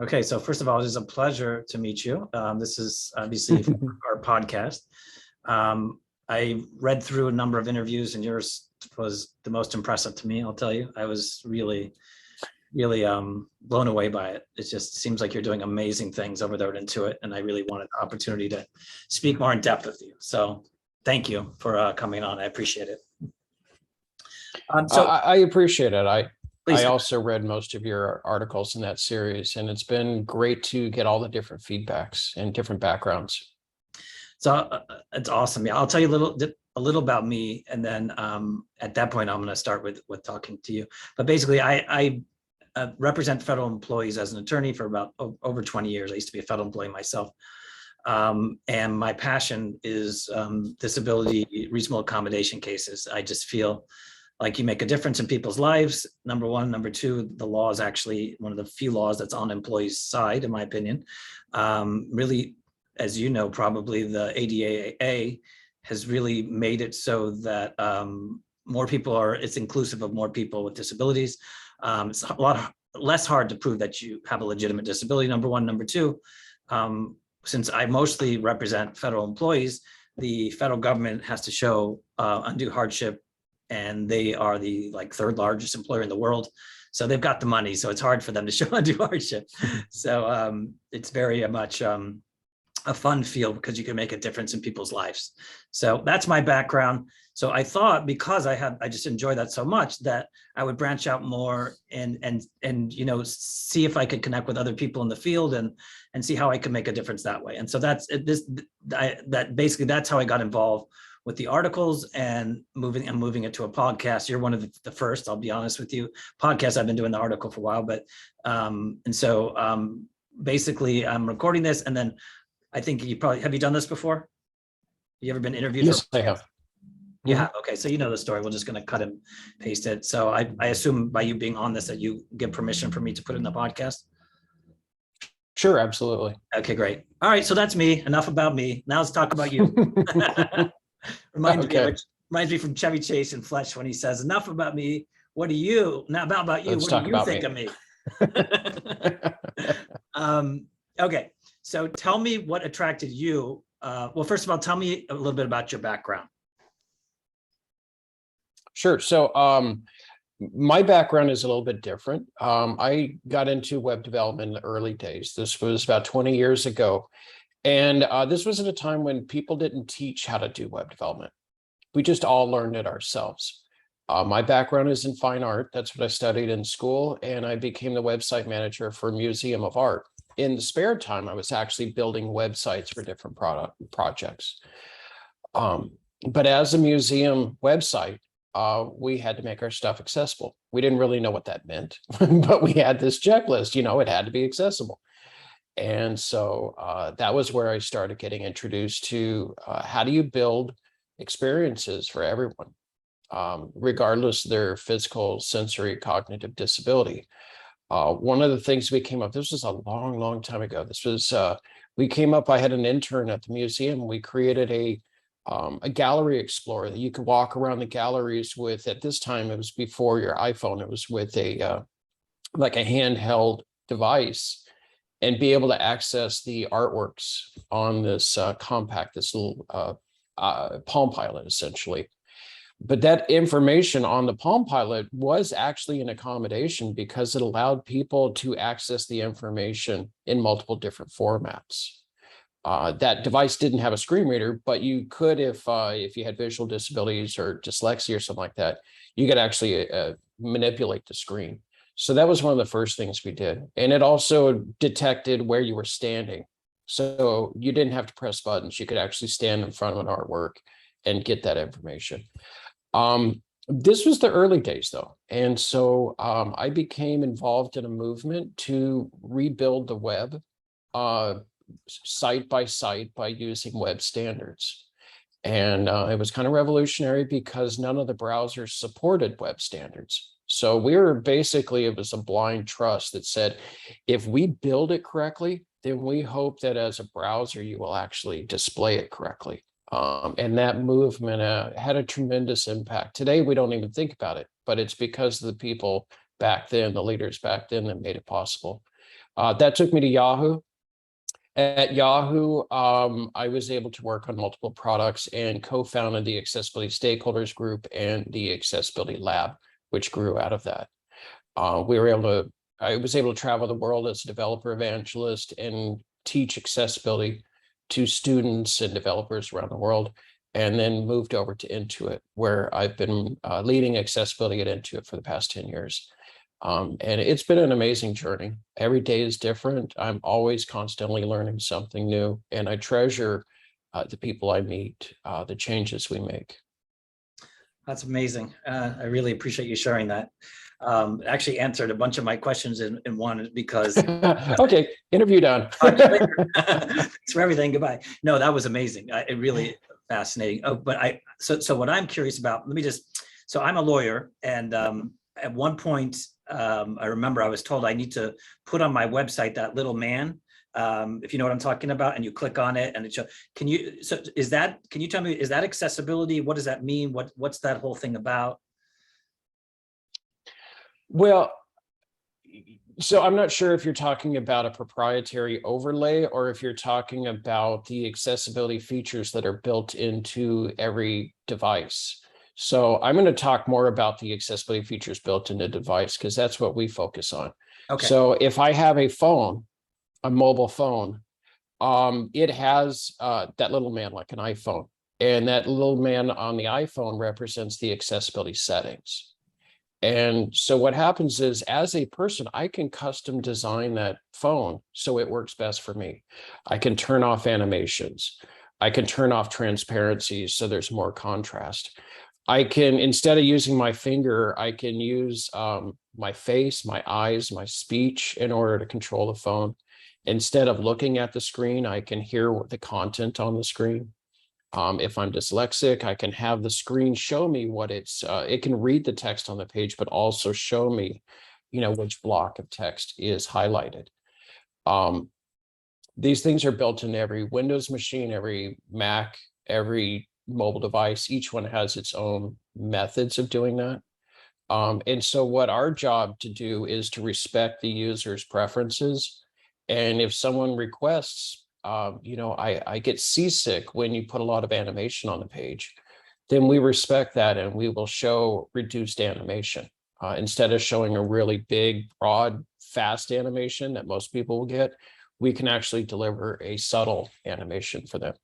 Okay, so first of all, it is a pleasure to meet you. This is obviously our podcast. I read through a number of interviews, and yours was the most impressive to me. I'll tell you, I was really blown away by it. It just seems like you're doing amazing things over there at Intuit, and I really wanted the opportunity to speak more in depth with you. So, thank you for coming on. I appreciate it. I appreciate it. I Please. also read most of your articles in that series, and it's been great to get all the different feedbacks and different backgrounds. So it's awesome. Yeah, I'll tell you a little about me, and then at that point, I'm going to start with talking to you. But basically, I represent federal employees as an attorney for about over 20 years. I used to be a federal employee myself, and my passion is disability reasonable accommodation cases. I just feel like you make a difference in people's lives, number one. Number two, the law is actually one of the few laws that's on employees' side, in my opinion. Really, as you know, probably the ADA has really made it so that more people it's inclusive of more people with disabilities. It's a lot less hard to prove that you have a legitimate disability, number one. Number two, since I mostly represent federal employees, the federal government has to show undue hardship, and they are the third largest employer in the world. So they've got the money. So it's hard for them to show undue hardship. So it's very much a fun field because you can make a difference in people's lives. So that's my background. So I thought, because I just enjoy that so much, that I would branch out more and see if I could connect with other people in the field and see how I could make a difference that way. And so that's how I got involved with the articles and moving it to a podcast. You're one of the first, I'll be honest with you. Podcast, I've been doing the article for a while, but basically I'm recording this, and then I think have you done this before? You ever been interviewed? Yes, I have. Yeah. Okay. So you know the story. We're just going to cut and paste it. So I assume by you being on this that you give permission for me to put it in the podcast. Sure, absolutely. Okay, great. All right. So that's me. Enough about me. Now let's talk about you. Reminds me from Chevy Chase in Fletch when he says, "Enough about me. What do you now about you? What do you think of me?" Okay. So tell me what attracted you. Well, first of all, tell me a little bit about your background. Sure. So my background is a little bit different. I got into web development in the early days. This was about 20 years ago. And this was at a time when people didn't teach how to do web development. We just all learned it ourselves. My background is in fine art. That's what I studied in school. And I became the website manager for a museum of art. In the spare time, I was actually building websites for different projects. But as a museum website, we had to make our stuff accessible. We didn't really know what that meant, but we had this checklist, it had to be accessible. And so that was where I started getting introduced to how do you build experiences for everyone, regardless of their physical, sensory, cognitive disability. One of the things we came up, this was a long time ago. This was, I had an intern at the museum. We created a gallery explorer that you could walk around the galleries with. At this time, it was before your iPhone. It was with a handheld device, and be able to access the artworks on this this little Palm Pilot, essentially. But that information on the Palm Pilot was actually an accommodation because it allowed people to access the information in multiple different formats. That device didn't have a screen reader, but you could, if you had visual disabilities or dyslexia or something like that, you could actually manipulate the screen. So that was one of the first things we did. And it also detected where you were standing. So you didn't have to press buttons. You could actually stand in front of an artwork and get that information. This was the early days, though. And so I became involved in a movement to rebuild the web site by site by using web standards. And it was kind of revolutionary because none of the browsers supported web standards. So we were basically, it was a blind trust that said, if we build it correctly, then we hope that as a browser, you will actually display it correctly. And that movement had a tremendous impact. Today, we don't even think about it, but it's because of the people back then, the leaders back then, that made it possible. That took me to Yahoo. At Yahoo, I was able to work on multiple products and co-founded the Accessibility Stakeholders Group and the Accessibility Lab, which grew out of that. I was able to travel the world as a developer evangelist and teach accessibility to students and developers around the world, and then moved over to Intuit, where I've been leading accessibility at Intuit for the past 10 years. And it's been an amazing journey. Every day is different. I'm always constantly learning something new, and I treasure the people I meet, the changes we make. That's amazing. I really appreciate you sharing that. Actually answered a bunch of my questions in one because Okay, interview done. thanks for everything. Goodbye. No, that was amazing. It really fascinating. Oh, but so what I'm curious about, so I'm a lawyer, and at one point, I remember I was told I need to put on my website that little man, if you know what I'm talking about, and you click on it and it shows. Can you tell me, is that accessibility? What does that mean? What's that whole thing about? Well, so I'm not sure if you're talking about a proprietary overlay or if you're talking about the accessibility features that are built into every device. So I'm going to talk more about the accessibility features built into device, because that's what we focus on. Okay. So if I have a phone, a mobile phone, it has that little man like an iPhone, and that little man on the iPhone represents the accessibility settings. And so what happens is, as a person, I can custom design that phone so it works best for me. I can turn off animations. I can turn off transparency so there's more contrast. I can, instead of using my finger, I can use my face, my eyes, my speech in order to control the phone. Instead of looking at the screen, I can hear the content on the screen. If I'm dyslexic, I can have the screen show me what it can read the text on the page, but also show me, which block of text is highlighted. These things are built in every Windows machine, every Mac, every mobile device. Each one has its own methods of doing that. And so what our job to do is to respect the user's preferences. And if someone requests, I get seasick when you put a lot of animation on the page, then we respect that and we will show reduced animation. Instead of showing a really big, broad, fast animation that most people will get, we can actually deliver a subtle animation for them.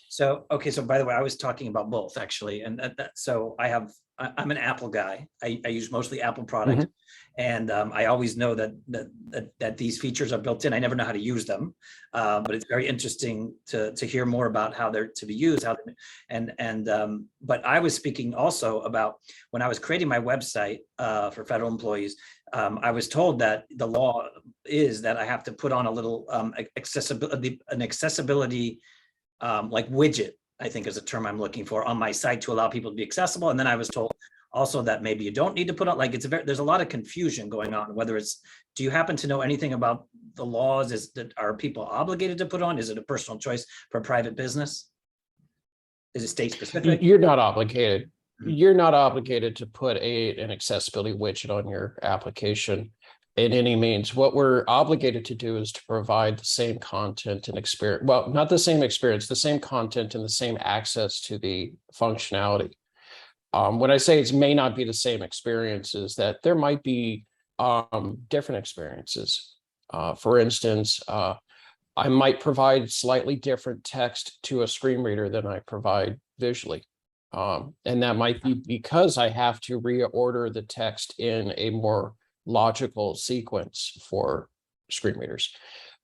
So, okay. So by the way, I was talking about both actually. And so I'm an Apple guy. I use mostly Apple products. Mm-hmm. And I always know that these features are built in. I never know how to use them, but it's very interesting to hear more about how they're to be used. But I was speaking also about when I was creating my website for federal employees. I was told that the law is that I have to put on a little accessibility like widget, I think is a term I'm looking for, on my site to allow people to be accessible. And then I was told also that maybe you don't need to put on, like there's a lot of confusion going on, whether do you happen to know anything about the laws? Are people obligated to put on? Is it a personal choice for private business? Is it state specific? You're not obligated. Mm-hmm. You're not obligated to put an accessibility widget on your application in any means. What we're obligated to do is to provide the same content and experience. Well, not the same experience, the same content and the same access to the functionality. When I say it may not be the same experiences, that there might be different experiences. For instance, I might provide slightly different text to a screen reader than I provide visually. And that might be because I have to reorder the text in a more logical sequence for screen readers.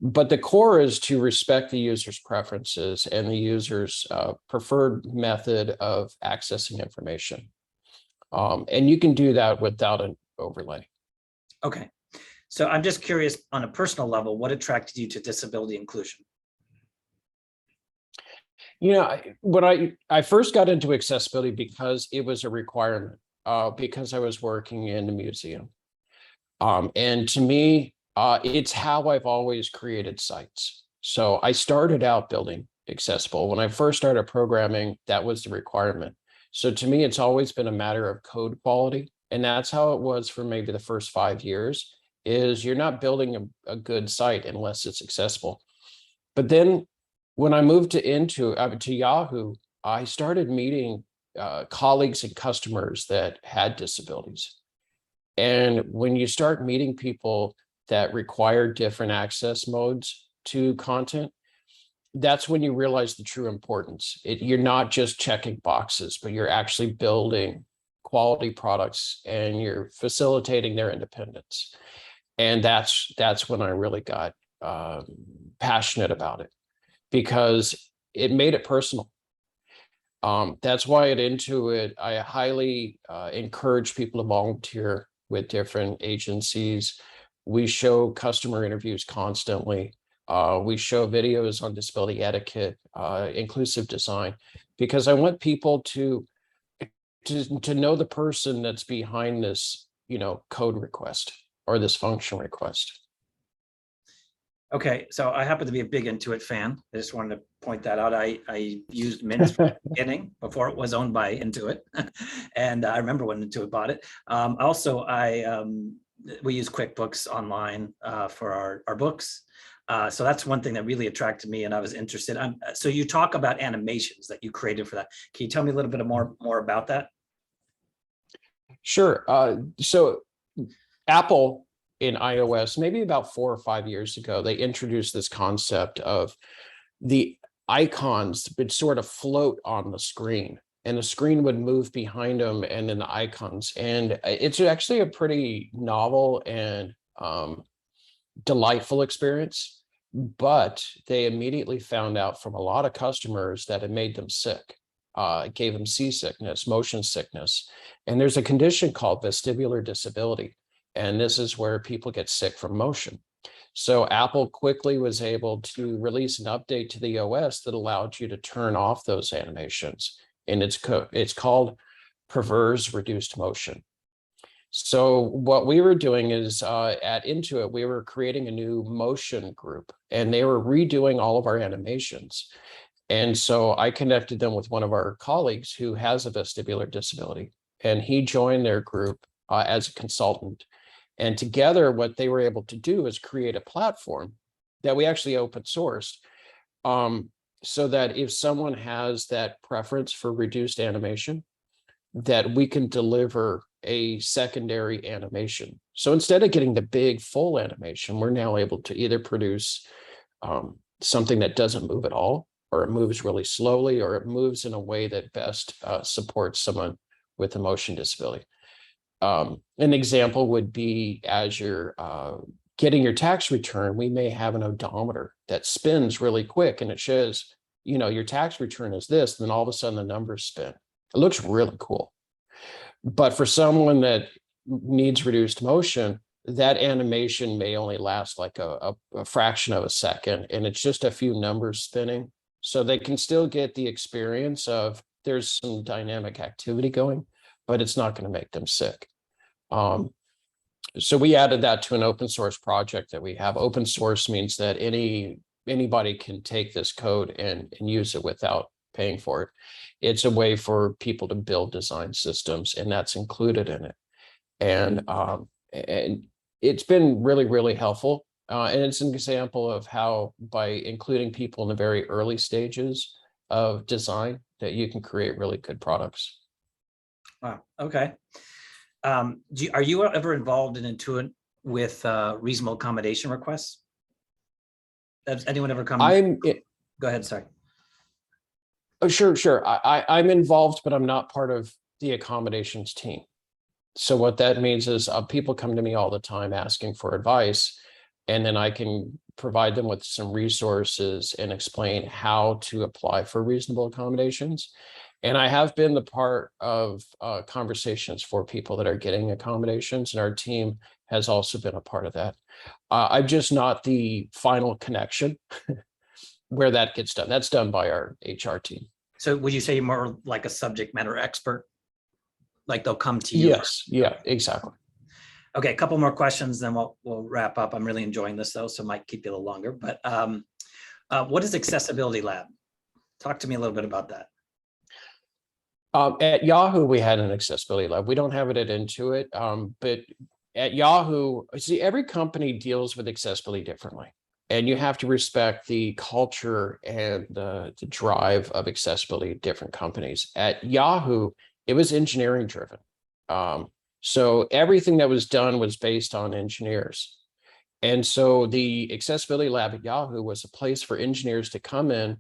But the core is to respect the user's preferences and the user's preferred method of accessing information. And you can do that without an overlay. Okay. So I'm just curious, on a personal level, what attracted you to disability inclusion? When I first got into accessibility because it was a requirement, because I was working in a museum. And to me, it's how I've always created sites. So I started out building accessible. When I first started programming, that was the requirement. So to me, it's always been a matter of code quality. And that's how it was for maybe the first 5 years. is you're not building a good site unless it's accessible. But then when I moved to Yahoo, I started meeting colleagues and customers that had disabilities. And when you start meeting people that require different access modes to content, that's when you realize the true importance. You're not just checking boxes, but you're actually building quality products and you're facilitating their independence. And that's when I really got passionate about it, because it made it personal. That's why at Intuit, I highly encourage people to volunteer with different agencies. We show customer interviews constantly. We show videos on disability etiquette, inclusive design, because I want people to know the person that's behind this, code request or this function request. Okay, so I happen to be a big Intuit fan. I just wanted to point that out. I used Mint from the beginning before it was owned by Intuit, and I remember when Intuit bought it. Also, we use QuickBooks Online for our books. So that's one thing that really attracted me, and I was interested. So you talk about animations that you created for that. Can you tell me a little bit more about that? Sure. So Apple in iOS, maybe about 4 or 5 years ago, they introduced this concept of the icons would sort of float on the screen, and the screen would move behind them, and then the icons. And it's actually a pretty novel and delightful experience. But they immediately found out from a lot of customers that it made them sick. It gave them seasickness, motion sickness. And there's a condition called vestibular disability. And this is where people get sick from motion. So Apple quickly was able to release an update to the OS that allowed you to turn off those animations. And it's called Perverse Reduced Motion. So what we were doing is at Intuit, we were creating a new motion group, and they were redoing all of our animations. And so I connected them with one of our colleagues who has a vestibular disability, and he joined their group as a consultant. And together, what they were able to do is create a platform that we actually open sourced, so that if someone has that preference for reduced animation, that we can deliver a secondary animation. So instead of getting the big full animation, we're now able to either produce something that doesn't move at all, or it moves really slowly, or it moves in a way that best supports someone with a motion disability. An example would be as you're getting your tax return, we may have an odometer that spins really quick, and it shows, your tax return is this, and then all of a sudden the numbers spin. It looks really cool. But for someone that needs reduced motion, that animation may only last like a fraction of a second, and it's just a few numbers spinning. So they can still get the experience of there's some dynamic activity going, but it's not going to make them sick. So we added that to an open source project that we have. Open source means that anybody can take this code and use it without paying for it. It's a way for people to build design systems, and that's included in it. And it's been really, really helpful. And it's an example of how by including people in the very early stages of design that you can create really good products. Wow. Okay. Are you ever involved in Intuit with reasonable accommodation requests? Has anyone ever come? Go ahead. Sorry. Oh, sure. I'm involved, but I'm not part of the accommodations team. So what that means is people come to me all the time asking for advice, and then I can provide them with some resources and explain how to apply for reasonable accommodations. And I have been the part of conversations for people that are getting accommodations, and our team has also been a part of that. I'm just not the final connection where that gets done. That's done by our HR team. So would you say you're more like a subject matter expert? Like they'll come to you? Yes. Yeah, exactly. Okay, a couple more questions, then we'll wrap up. I'm really enjoying this though, so it might keep you a little longer. But what is Accessibility Lab? Talk to me a little bit about that. At Yahoo, we had an accessibility lab. We don't have it at Intuit, but at Yahoo, see, every company deals with accessibility differently. And you have to respect the culture and the drive of accessibility at different companies. At Yahoo, it was engineering driven. So everything that was done was based on engineers. And so the accessibility lab at Yahoo was a place for engineers to come in,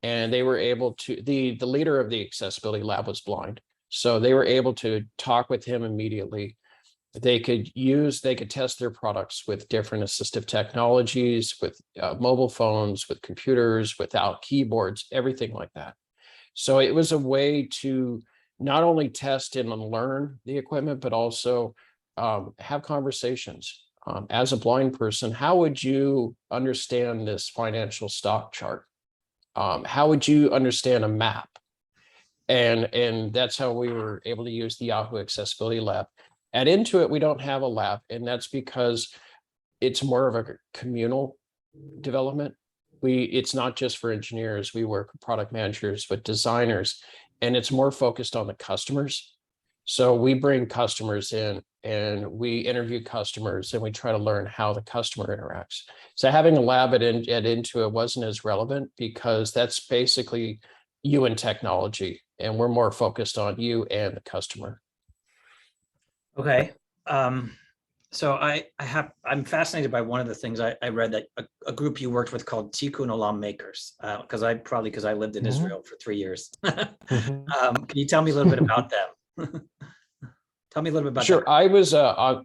and they were able to, the leader of the accessibility lab was blind. So they were able to talk with him immediately. They could test their products with different assistive technologies, with mobile phones, with computers, without keyboards, everything like that. So it was a way to not only test and learn the equipment, but also have conversations. As a blind person, how would you understand this financial stock chart? How would you understand a map? And that's how we were able to use the Yahoo Accessibility Lab. At Intuit, we don't have a lab, and that's because it's more of a communal development. It's not just for engineers. We work with product managers, with designers, and it's more focused on the customers. So we bring customers in and we interview customers and we try to learn how the customer interacts. So having a lab at Intuit wasn't as relevant because that's basically you and technology, and we're more focused on you and the customer. Okay. So I'm fascinated by one of the things I read that a group you worked with called Tikkun Olam Makers, because I lived in Israel for 3 years. Can you tell me a little bit about them? Tell me a little bit about Sure. that.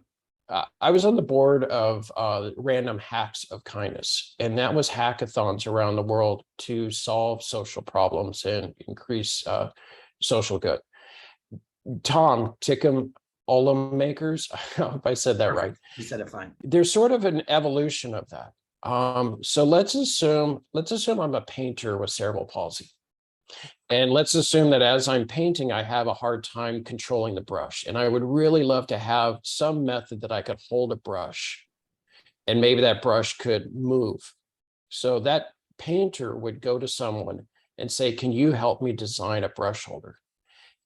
I was on the board of Random Hacks of Kindness, and that was hackathons around the world to solve social problems and increase social good. Tom Tikkun Olam Makers, I hope I said that right. You said it fine. There's sort of an evolution of that. So let's assume I'm a painter with cerebral palsy. And let's assume that as I'm painting, I have a hard time controlling the brush. And I would really love to have some method that I could hold a brush and maybe that brush could move. So that painter would go to someone and say, can you help me design a brush holder?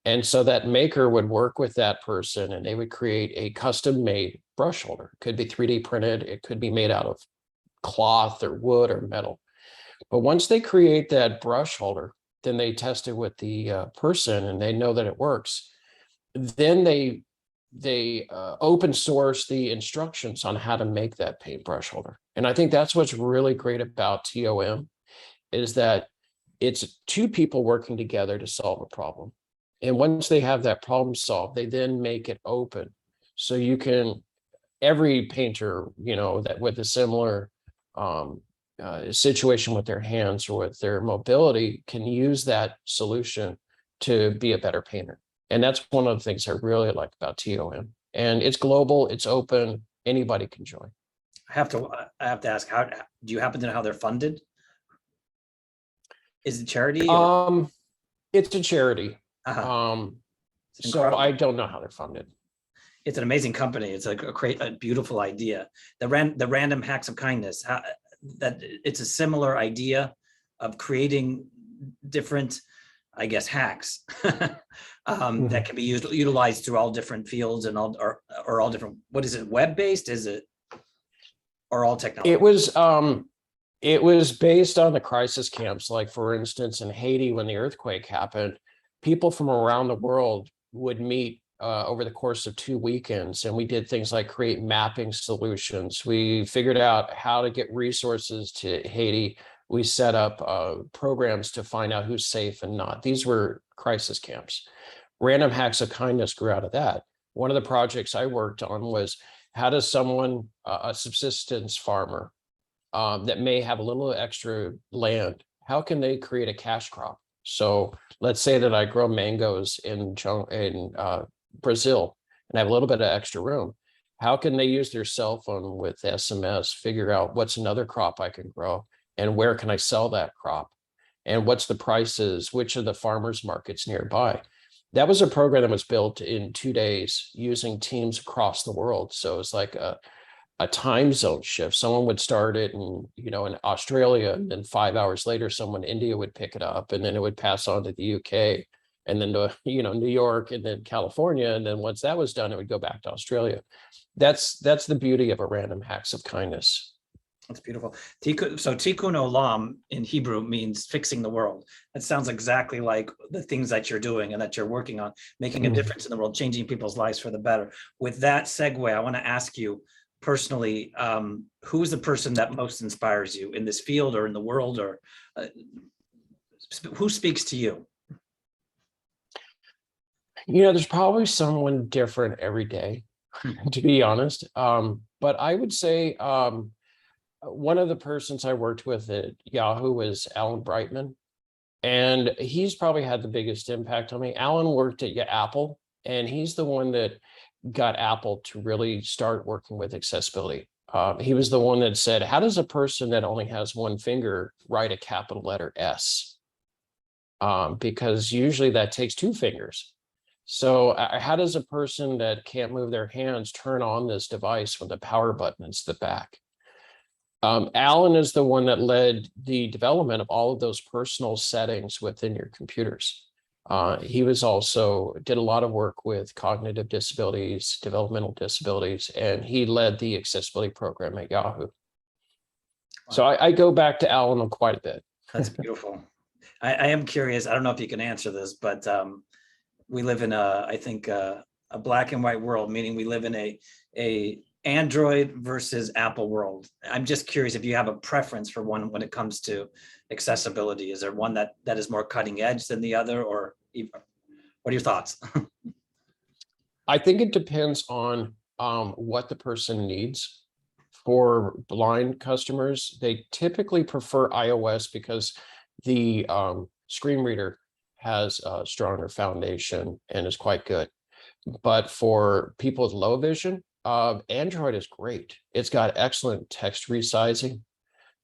And so that maker would work with that person and they would create a custom made brush holder. It could be 3D printed. It could be made out of cloth or wood or metal. But once they create that brush holder, then they test it with the person and they know that it works. Then they open source the instructions on how to make that paintbrush holder. And I think that's what's really great about TOM is that it's two people working together to solve a problem. And once they have that problem solved, they then make it open. So you can, every painter, that with a similar situation with their hands or with their mobility can use that solution to be a better painter. And that's one of the things I really like about TOM. And it's global, it's open, anybody can join. I have to ask, how do you happen to know how they're funded? Is it charity? It's a charity. So I don't know how they're funded. It's an amazing company. It's a beautiful idea. The Random Hacks of Kindness, that it's a similar idea of creating different, I guess, hacks that can be utilized through all different fields and all different. What is it? Web-based? Is it or all technology? It was based on the crisis camps. Like for instance, in Haiti, when the earthquake happened, people from around the world would meet over the course of 2 weekends. And we did things like create mapping solutions. We figured out how to get resources to Haiti. We set up programs to find out who's safe and not. These were crisis camps. Random Hacks of Kindness grew out of that. One of the projects I worked on was how does someone, a subsistence farmer that may have a little extra land, how can they create a cash crop? So let's say that I grow mangoes in Brazil and I have a little bit of extra room. How can they use their cell phone with SMS, figure out what's another crop I can grow and where can I sell that crop? And what's the prices? Which are the farmers markets nearby? That was a program that was built in 2 days using teams across the world. So it's like a time zone shift. Someone would start it in Australia, and then 5 hours later, someone in India would pick it up, and then it would pass on to the UK, and then to New York, and then California, and then once that was done, it would go back to Australia. that's the beauty of a random acts of kindness. That's beautiful. So tikkun olam in Hebrew means fixing the world. That sounds exactly like the things that you're doing and that you're working on, making a difference in the world, changing people's lives for the better. With that segue, I want to ask you personally, who is the person that most inspires you in this field or in the world, or who speaks to you? You know, there's probably someone different every day, to be honest. But I would say one of the persons I worked with at Yahoo was Alan Brightman, and he's probably had the biggest impact on me. Alan worked at Apple, and he's the one that got Apple to really start working with accessibility. He was the one that said, how does a person that only has one finger write a capital letter S? Because usually that takes two fingers. So how does a person that can't move their hands turn on this device when the power button is the back? Alan is the one that led the development of all of those personal settings within your computers. He was also did a lot of work with cognitive disabilities, developmental disabilities, and he led the accessibility program at Yahoo. Wow. So I go back to Alan quite a bit. That's beautiful. I am curious. I don't know if you can answer this, but we live in I think a black and white world, meaning we live in a Android versus Apple world. I'm just curious if you have a preference for one when it comes to accessibility. Is there one that is more cutting edge than the other, or what are your thoughts? I think it depends on what the person needs. For blind customers, they typically prefer iOS because the screen reader has a stronger foundation and is quite good. But for people with low vision, Android is great. It's got excellent text resizing.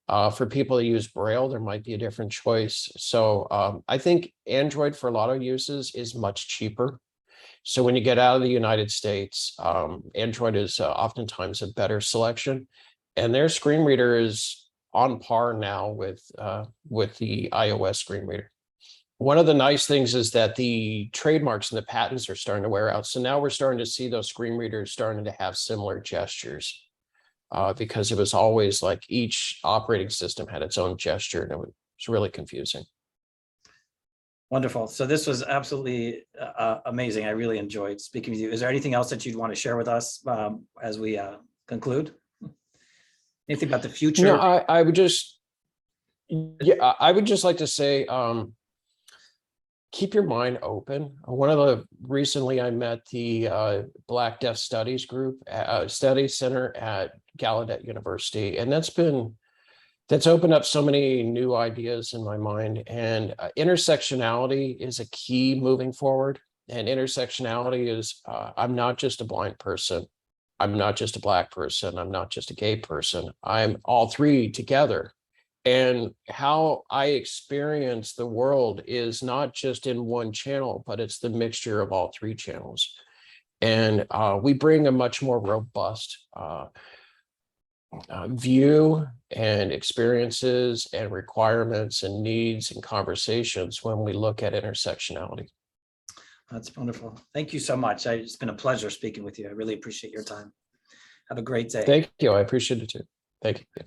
For people that use Braille, there might be a different choice. So I think Android for a lot of uses is much cheaper. So when you get out of the United States, Android is oftentimes a better selection, and their screen reader is on par now with the iOS screen reader. One of the nice things is that the trademarks and the patents are starting to wear out. So now we're starting to see those screen readers starting to have similar gestures because it was always like each operating system had its own gesture, and it was really confusing. Wonderful. So this was absolutely amazing. I really enjoyed speaking with you. Is there anything else that you'd want to share with us as we conclude? Anything about the future? No, I would just, I would just like to say, keep your mind open. Recently I met the Black Deaf Studies group, Studies Center at Gallaudet University, and that's opened up so many new ideas in my mind. And intersectionality is a key moving forward. And intersectionality is, I'm not just a blind person. I'm not just a Black person. I'm not just a gay person. I'm all three together. And how I experience the world is not just in one channel, but it's the mixture of all three channels. And we bring a much more robust view and experiences and requirements and needs and conversations when we look at intersectionality. That's wonderful. Thank you so much. It's been a pleasure speaking with you. I really appreciate your time. Have a great day. Thank you. I appreciate it too. Thank you.